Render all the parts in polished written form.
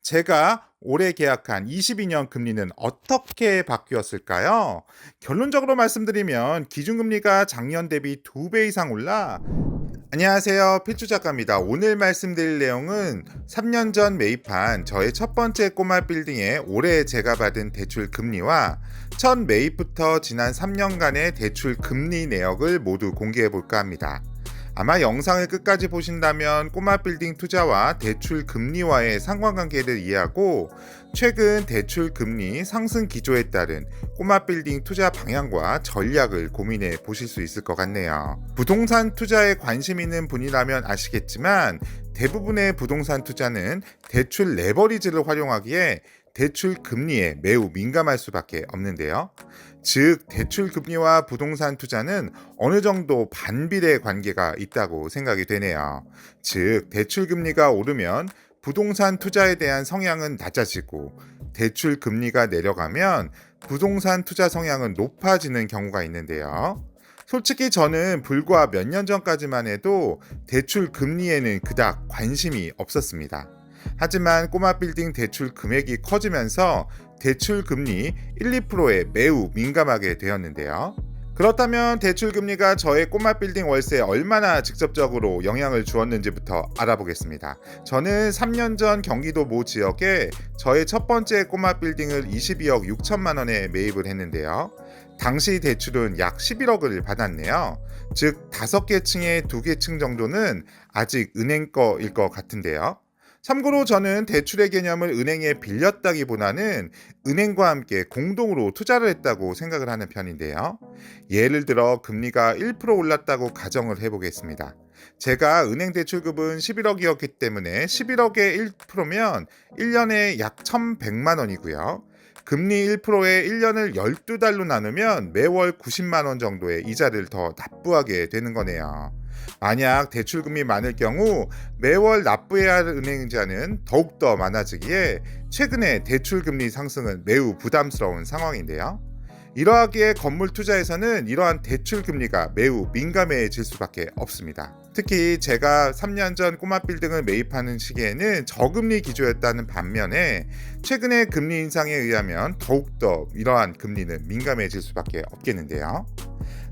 제가 올해 계약한 22년 금리는 어떻게 바뀌었을까요? 결론적으로 말씀드리면 기준금리가 작년 대비 2배 이상 올라. 안녕하세요. 필주 작가입니다. 오늘 말씀드릴 내용은 3년 전 매입한 저의 첫 번째 꼬마 빌딩의 올해 제가 받은 대출 금리와 첫 매입부터 지난 3년간의 대출 금리 내역을 모두 공개해 볼까 합니다. 아마 영상을 끝까지 보신다면 꼬마 빌딩 투자와 대출 금리와의 상관관계를 이해하고 최근 대출 금리 상승 기조에 따른 꼬마 빌딩 투자 방향과 전략을 고민해 보실 수 있을 것 같네요. 부동산 투자에 관심 있는 분이라면 아시겠지만 대부분의 부동산 투자는 대출 레버리지를 활용하기에 대출 금리에 매우 민감할 수밖에 없는데요. 즉, 대출 금리와 부동산 투자는 어느 정도 반비례 관계가 있다고 생각이 되네요. 즉, 대출 금리가 오르면 부동산 투자에 대한 성향은 낮아지고 대출 금리가 내려가면 부동산 투자 성향은 높아지는 경우가 있는데요. 솔직히 저는 불과 몇 년 전까지만 해도 대출 금리에는 그닥 관심이 없었습니다. 하지만 꼬마 빌딩 대출 금액이 커지면서 대출 금리 1, 2%에 매우 민감하게 되었는데요. 그렇다면 대출 금리가 저의 꼬마 빌딩 월세에 얼마나 직접적으로 영향을 주었는지부터 알아보겠습니다. 저는 3년 전 경기도 모 지역에 저의 첫 번째 꼬마 빌딩을 22억 6천만 원에 매입을 했는데요. 당시 대출은 약 11억을 받았네요. 즉 5개 층에 2개 층 정도는 아직 은행 거일 것 같은데요. 참고로 저는 대출의 개념을 은행에 빌렸다기보다는 은행과 함께 공동으로 투자를 했다고 생각을 하는 편인데요. 예를 들어 금리가 1% 올랐다고 가정을 해보겠습니다. 제가 은행 대출급은 11억이었기 때문에 11억의 1%면 1년에 약 1,100만 원이고요. 금리 1%에 1년을 12달로 나누면 매월 90만 원 정도의 이자를 더 납부하게 되는 거네요. 만약 대출금이 많을 경우 매월 납부해야 할 은행이자는 더욱더 많아지기에 최근에 대출금리 상승은 매우 부담스러운 상황인데요. 이러하기에 건물 투자에서는 이러한 대출금리가 매우 민감해질 수밖에 없습니다. 특히 제가 3년 전 꼬마 빌딩을 매입하는 시기에는 저금리 기조였다는 반면에 최근의 금리 인상에 의하면 더욱더 이러한 금리는 민감해질 수밖에 없겠는데요.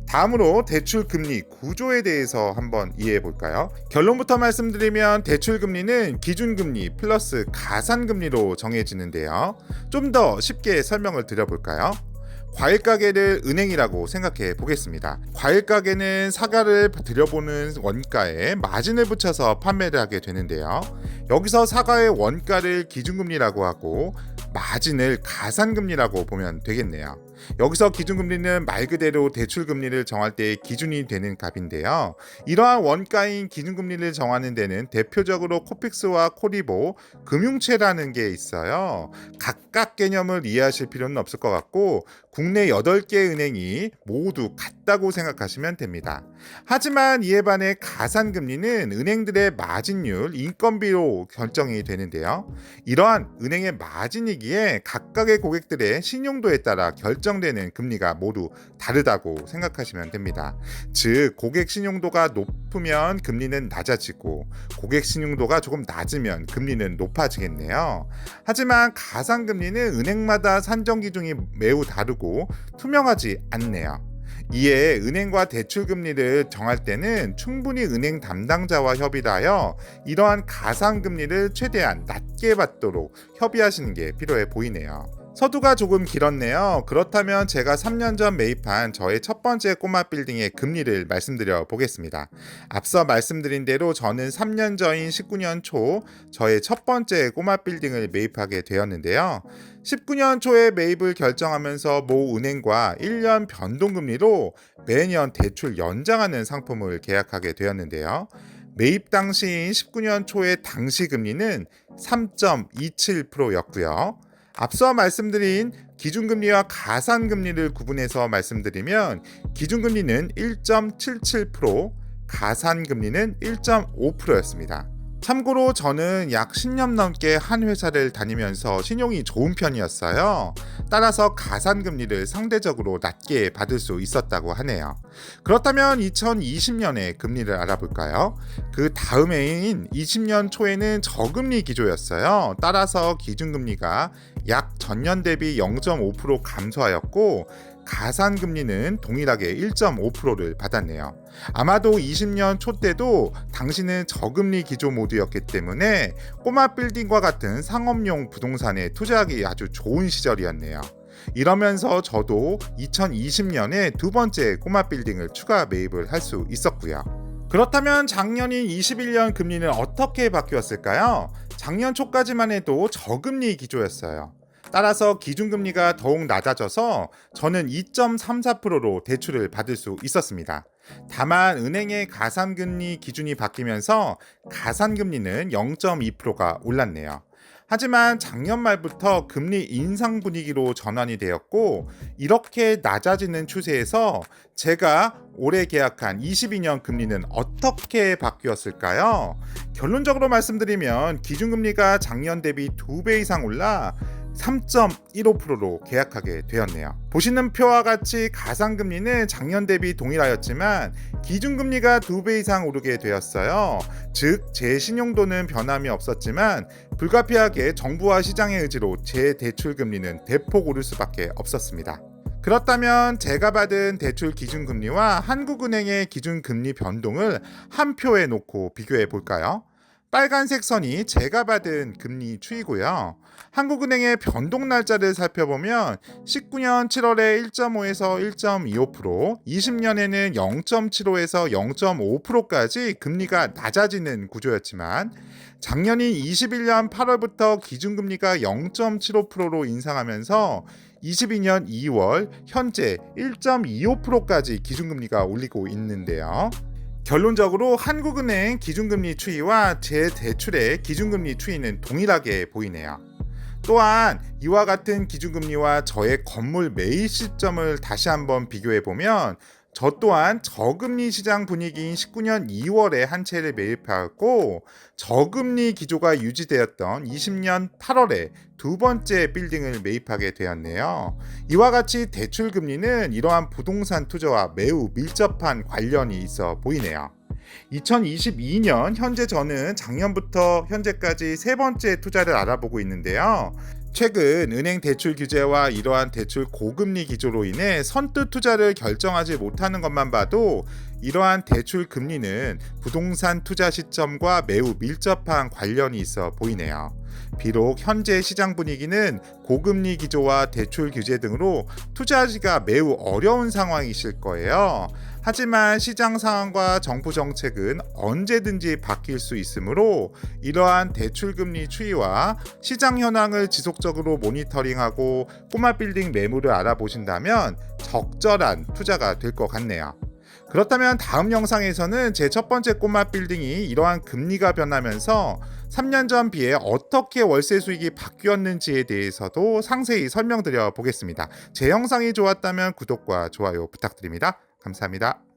다음으로 대출 금리 구조에 대해서 한번 이해해 볼까요? 결론부터 말씀드리면 대출 금리는 기준금리 플러스 가산금리로 정해지는데요. 좀 더 쉽게 설명을 드려볼까요? 과일 가게를 은행이라고 생각해 보겠습니다. 과일 가게는 사과를 들여보는 원가에 마진을 붙여서 판매를 하게 되는데요. 여기서 사과의 원가를 기준금리라고 하고 마진을 가산금리라고 보면 되겠네요. 여기서 기준금리는 말 그대로 대출금리를 정할 때의 기준이 되는 값인데요. 이러한 원가인 기준금리를 정하는 데는 대표적으로 코픽스와 코리보, 금융채라는 게 있어요. 각각 개념을 이해하실 필요는 없을 것 같고 국내 8개 은행이 모두 같다고 생각하시면 됩니다. 하지만 이에 반해 가산금리는 은행들의 마진율, 인건비로 결정이 되는데요. 이러한 은행의 마진이기에 각각의 고객들의 신용도에 따라 결정되는 금리가 모두 다르다고 생각하시면 됩니다. 즉, 고객 신용도가 높으면 금리는 낮아지고 고객 신용도가 조금 낮으면 금리는 높아지겠네요. 하지만 가산금리는 은행마다 산정 기준이 매우 다르고 투명하지 않네요. 이에 은행과 대출 금리를 정할 때는 충분히 은행 담당자와 협의를 하여 이러한 가산금리를 최대한 낮게 받도록 협의하시는 게 필요해 보이네요. 서두가 조금 길었네요. 그렇다면 제가 3년 전 매입한 저의 첫 번째 꼬마 빌딩의 금리를 말씀드려 보겠습니다. 앞서 말씀드린 대로 저는 3년 전인 19년 초 저의 첫 번째 꼬마 빌딩을 매입하게 되었는데요. 19년 초에 매입을 결정하면서 모 은행과 1년 변동금리로 매년 대출 연장하는 상품을 계약하게 되었는데요. 매입 당시인 19년 초의 당시 금리는 3.27%였고요. 앞서 말씀드린 기준금리와 가산금리를 구분해서 말씀드리면 기준금리는 1.77%, 가산금리는 1.5%였습니다. 참고로 저는 약 10년 넘게 한 회사를 다니면서 신용이 좋은 편이었어요. 따라서 가산금리를 상대적으로 낮게 받을 수 있었다고 하네요. 그렇다면 2020년에 금리를 알아볼까요? 그 다음 해인 20년 초에는 저금리 기조였어요. 따라서 기준금리가 약 전년 대비 0.5% 감소하였고 가산금리는 동일하게 1.5%를 받았네요. 아마도 20년 초 때도 당시는 저금리 기조 모드였기 때문에 꼬마 빌딩과 같은 상업용 부동산에 투자하기 아주 좋은 시절이었네요. 이러면서 저도 2020년에 두 번째 꼬마 빌딩을 추가 매입을 할 수 있었고요. 그렇다면 작년인 21년 금리는 어떻게 바뀌었을까요? 작년 초까지만 해도 저금리 기조였어요. 따라서 기준금리가 더욱 낮아져서 저는 2.34%로 대출을 받을 수 있었습니다. 다만 은행의 가산금리 기준이 바뀌면서 가산금리는 0.2%가 올랐네요. 하지만 작년 말부터 금리 인상 분위기로 전환이 되었고 이렇게 낮아지는 추세에서 제가 올해 계약한 22년 금리는 어떻게 바뀌었을까요? 결론적으로 말씀드리면 기준금리가 작년 대비 2배 이상 올라 3.15%로 계약하게 되었네요. 보시는 표와 같이 가산금리는 작년 대비 동일하였지만 기준금리가 2배 이상 오르게 되었어요. 즉, 제 신용도는 변함이 없었지만 불가피하게 정부와 시장의 의지로 제 대출금리는 대폭 오를 수밖에 없었습니다. 그렇다면 제가 받은 대출 기준금리와 한국은행의 기준금리 변동을 한 표에 놓고 비교해 볼까요? 빨간색 선이 제가 받은 금리 추이고요. 한국은행의 변동 날짜를 살펴보면 19년 7월에 1.5에서 1.25%, 20년에는 0.75에서 0.5%까지 금리가 낮아지는 구조였지만 작년인 21년 8월부터 기준금리가 0.75%로 인상하면서 22년 2월 현재 1.25%까지 기준금리가 올리고 있는데요. 결론적으로 한국은행 기준금리 추이와 제 대출의 기준금리 추이는 동일하게 보이네요. 또한 이와 같은 기준금리와 저의 건물 매입 시점을 다시 한번 비교해보면 저 또한 저금리 시장 분위기인 19년 2월에 한 채를 매입하였고 저금리 기조가 유지되었던 20년 8월에 두 번째 빌딩을 매입하게 되었네요. 이와 같이 대출 금리는 이러한 부동산 투자와 매우 밀접한 관련이 있어 보이네요. 2022년 현재 저는 작년부터 현재까지 세 번째 투자를 알아보고 있는데요. 최근 은행 대출 규제와 이러한 대출 고금리 기조로 인해 선뜻 투자를 결정하지 못하는 것만 봐도 이러한 대출 금리는 부동산 투자 시점과 매우 밀접한 관련이 있어 보이네요. 비록 현재 시장 분위기는 고금리 기조와 대출 규제 등으로 투자하기가 매우 어려운 상황이실 거예요. 하지만 시장 상황과 정부 정책은 언제든지 바뀔 수 있으므로 이러한 대출 금리 추이와 시장 현황을 지속적으로 모니터링하고 꼬마 빌딩 매물을 알아보신다면 적절한 투자가 될 것 같네요. 그렇다면 다음 영상에서는 제 첫 번째 꼬마 빌딩이 이러한 금리가 변하면서 3년 전 비해 어떻게 월세 수익이 바뀌었는지에 대해서도 상세히 설명드려 보겠습니다. 제 영상이 좋았다면 구독과 좋아요 부탁드립니다. 감사합니다.